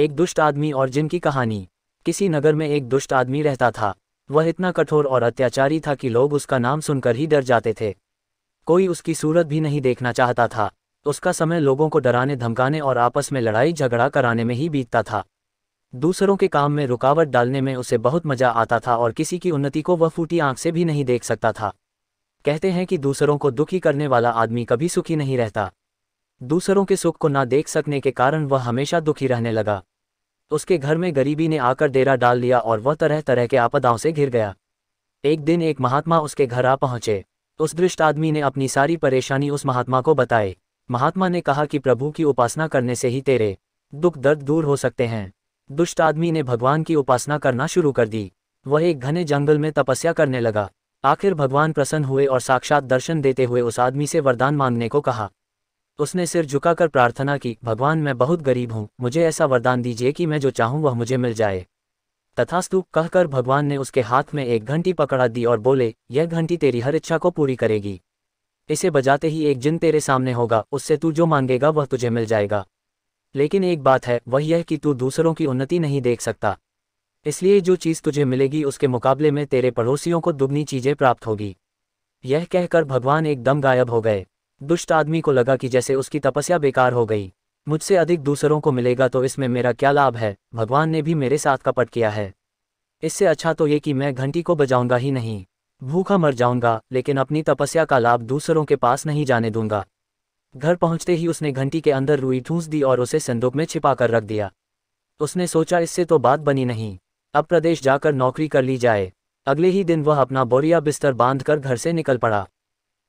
एक दुष्ट आदमी और जिन की कहानी। किसी नगर में एक दुष्ट आदमी रहता था। वह इतना कठोर और अत्याचारी था कि लोग उसका नाम सुनकर ही डर जाते थे। कोई उसकी सूरत भी नहीं देखना चाहता था। उसका समय लोगों को डराने धमकाने और आपस में लड़ाई झगड़ा कराने में ही बीतता था। दूसरों के काम में रुकावट डालने में उसे बहुत मजा आता था और किसी की उन्नति को वह फूटी आंख से भी नहीं देख सकता था। कहते हैं कि दूसरों को दुखी करने वाला आदमी कभी सुखी नहीं रहता। दूसरों के सुख को ना देख सकने के कारण वह हमेशा दुखी रहने लगा। उसके घर में गरीबी ने आकर डेरा डाल लिया और वह तरह तरह के आपदाओं से घिर गया। एक दिन एक महात्मा उसके घर आ पहुंचे। उस दुष्ट आदमी ने अपनी सारी परेशानी उस महात्मा को बताई। महात्मा ने कहा कि प्रभु की उपासना करने से ही तेरे दुख दर्द दूर हो सकते हैं। दुष्ट आदमी ने भगवान की उपासना करना शुरू कर दी। वह एक घने जंगल में तपस्या करने लगा। आखिर भगवान प्रसन्न हुए और साक्षात दर्शन देते हुए उस आदमी से वरदान मांगने को कहा। उसने सिर झुकाकर प्रार्थना की, भगवान मैं बहुत गरीब हूँ, मुझे ऐसा वरदान दीजिए कि मैं जो चाहूँ वह मुझे मिल जाए। तथास्तु कहकर भगवान ने उसके हाथ में एक घंटी पकड़ा दी और बोले, यह घंटी तेरी हर इच्छा को पूरी करेगी। इसे बजाते ही एक जिन तेरे सामने होगा, उससे तू जो मांगेगा वह तुझे मिल जाएगा। लेकिन एक बात है, वह यह कि तू दूसरों की उन्नति नहीं देख सकता। इसलिए जो चीज़ तुझे मिलेगी उसके मुकाबले में तेरे पड़ोसियों को दुगनी चीज़ें प्राप्त होगी। यह कहकर भगवान एकदम गायब हो गए। दुष्ट आदमी को लगा कि जैसे उसकी तपस्या बेकार हो गई। मुझसे अधिक दूसरों को मिलेगा तो इसमें मेरा क्या लाभ है, भगवान ने भी मेरे साथ कपट किया है। इससे अच्छा तो ये कि मैं घंटी को बजाऊंगा ही नहीं, भूखा मर जाऊंगा, लेकिन अपनी तपस्या का लाभ दूसरों के पास नहीं जाने दूंगा। घर पहुंचते ही उसने घंटी के अंदर रुई ठूंस दी और उसे संदूक में छिपा कर रख दिया। उसने सोचा इससे तो बात बनी नहीं, अब प्रदेश जाकर नौकरी कर ली जाए। अगले ही दिन वह अपना बोरिया बिस्तर बांधकर घर से निकल पड़ा।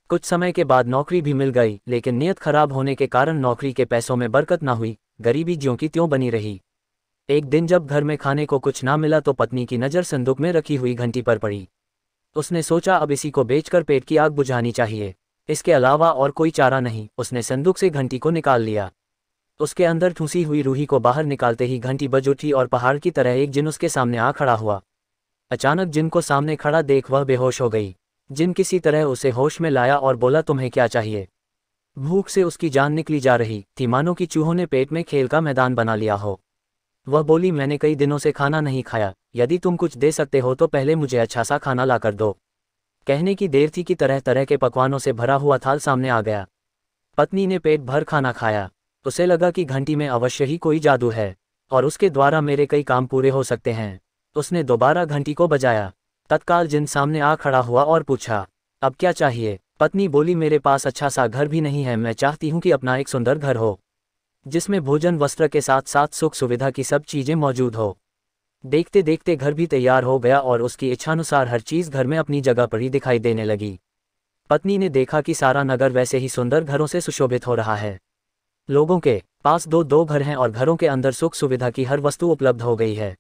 कुछ समय के बाद नौकरी भी मिल गई, लेकिन नियत खराब होने के कारण नौकरी के पैसों में बरकत ना हुई। गरीबी ज्यों की त्यों बनी रही। एक दिन जब घर में खाने को कुछ ना मिला तो पत्नी की नज़र संदूक में रखी हुई घंटी पर पड़ी। उसने सोचा अब इसी को बेचकर पेट की आग बुझानी चाहिए, इसके अलावा और कोई चारा नहीं। उसने संदूक से घंटी को निकाल लिया। उसके अंदर ठूंसी हुई रूही को बाहर निकालते ही घंटी बज उठी और पहाड़ की तरह एक जिन उसके सामने आ खड़ा हुआ। अचानक जिन को सामने खड़ा देख वह बेहोश हो गई। जिन किसी तरह उसे होश में लाया और बोला, तुम्हें क्या चाहिए? भूख से उसकी जान निकली जा रही थी, मानो कि चूहों ने पेट में खेल का मैदान बना लिया हो। वह बोली, मैंने कई दिनों से खाना नहीं खाया, यदि तुम कुछ दे सकते हो तो पहले मुझे अच्छा सा खाना ला कर दो। कहने की देर थी कि तरह तरह के पकवानों से भरा हुआ थाल सामने आ गया। पत्नी ने पेट भर खाना खाया। उसे लगा कि घंटी में अवश्य ही कोई जादू है और उसके द्वारा मेरे कई काम पूरे हो सकते हैं। उसने दोबारा घंटी को बजाया। तत्काल जिन सामने आ खड़ा हुआ और पूछा, अब क्या चाहिए? पत्नी बोली, मेरे पास अच्छा सा घर भी नहीं है, मैं चाहती हूँ कि अपना एक सुंदर घर हो, जिसमें भोजन वस्त्र के साथ साथ सुख सुविधा की सब चीज़ें मौजूद हो। देखते देखते घर भी तैयार हो गया और उसकी इच्छानुसार हर चीज़ घर में अपनी जगह पर ही दिखाई देने लगी। पत्नी ने देखा कि सारा नगर वैसे ही सुंदर घरों से सुशोभित हो रहा है। लोगों के पास दो दो घर हैं और घरों के अंदर सुख सुविधा की हर वस्तु उपलब्ध हो गई है।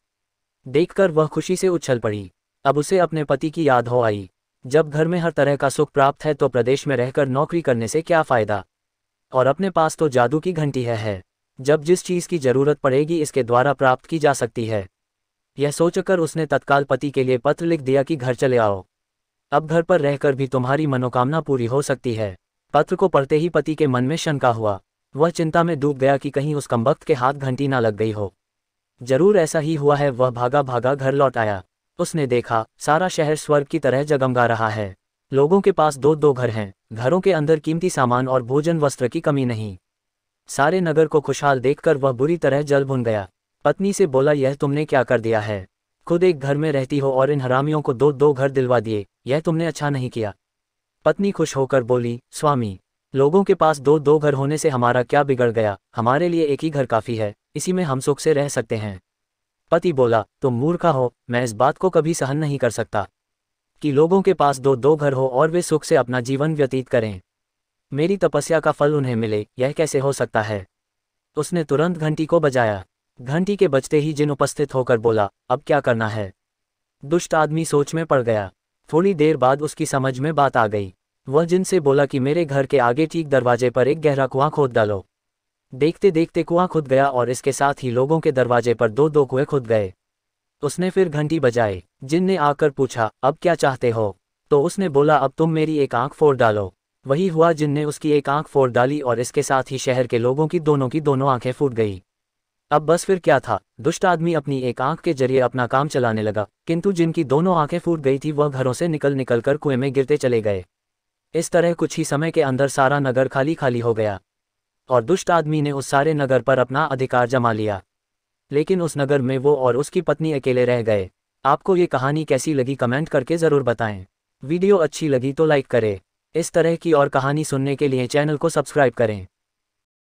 देखकर वह खुशी से उछल पड़ी। अब उसे अपने पति की याद हो आई। जब घर में हर तरह का सुख प्राप्त है तो प्रदेश में रहकर नौकरी करने से क्या फ़ायदा, और अपने पास तो जादू की घंटी है, जब जिस चीज़ की ज़रूरत पड़ेगी इसके द्वारा प्राप्त की जा सकती है। यह सोचकर उसने तत्काल पति के लिए पत्र लिख दिया कि घर चले आओ, अब घर पर रहकर भी तुम्हारी मनोकामना पूरी हो सकती है। पत्र को पढ़ते ही पति के मन में शंका हुआ। वह चिंता में डूब गया कि कहीं उस कमबख्त के हाथ घंटी ना लग गई हो। जरूर ऐसा ही हुआ है। वह भागा भागा घर लौट आया। उसने देखा सारा शहर स्वर्ग की तरह जगमगा रहा है। लोगों के पास दो दो घर हैं, घरों के अंदर कीमती सामान और भोजन वस्त्र की कमी नहीं। सारे नगर को खुशहाल देखकर वह बुरी तरह जल भुन गया। पत्नी से बोला, यह तुमने क्या कर दिया है? खुद एक घर में रहती हो और इन हरामियों को दो दो घर दिलवा दिए, यह तुमने अच्छा नहीं किया। पत्नी खुश होकर बोली, स्वामी, लोगों के पास दो दो घर होने से हमारा क्या बिगड़ गया? हमारे लिए एक ही घर काफ़ी है, इसी में हम सुख से रह सकते हैं। पति बोला, तुम मूर्खा हो, मैं इस बात को कभी सहन नहीं कर सकता कि लोगों के पास दो दो घर हो और वे सुख से अपना जीवन व्यतीत करें। मेरी तपस्या का फल उन्हें मिले, यह कैसे हो सकता है? उसने तुरंत घंटी को बजाया। घंटी के बजते ही जिन उपस्थित होकर बोला, अब क्या करना है? दुष्ट आदमी सोच में पड़ गया। थोड़ी देर बाद उसकी समझ में बात आ गई। वह जिन से बोला कि मेरे घर के आगे ठीक दरवाजे पर एक गहरा कुआं खोद डालो। देखते देखते कुआं खुद गया और इसके साथ ही लोगों के दरवाजे पर दो दो कुएं खुद गए। उसने फिर घंटी बजाई। जिन ने आकर पूछा, अब क्या चाहते हो? तो उसने बोला, अब तुम मेरी एक आंख फोड़ डालो। वही हुआ, जिन ने उसकी एक आंख फोड़ डाली और इसके साथ ही शहर के लोगों की दोनों आंखें फूट गई। अब बस फिर क्या था, दुष्ट आदमी अपनी एक आंख के जरिए अपना काम चलाने लगा, किंतु जिनकी दोनों आंखें फूट गई थी वह घरों से निकल निकल कर कुएं में गिरते चले गए। इस तरह कुछ ही समय के अंदर सारा नगर खाली खाली हो गया और दुष्ट आदमी ने उस सारे नगर पर अपना अधिकार जमा लिया। लेकिन उस नगर में वो और उसकी पत्नी अकेले रह गए। आपको ये कहानी कैसी लगी कमेंट करके ज़रूर बताएं। वीडियो अच्छी लगी तो लाइक करें। इस तरह की और कहानी सुनने के लिए चैनल को सब्सक्राइब करें।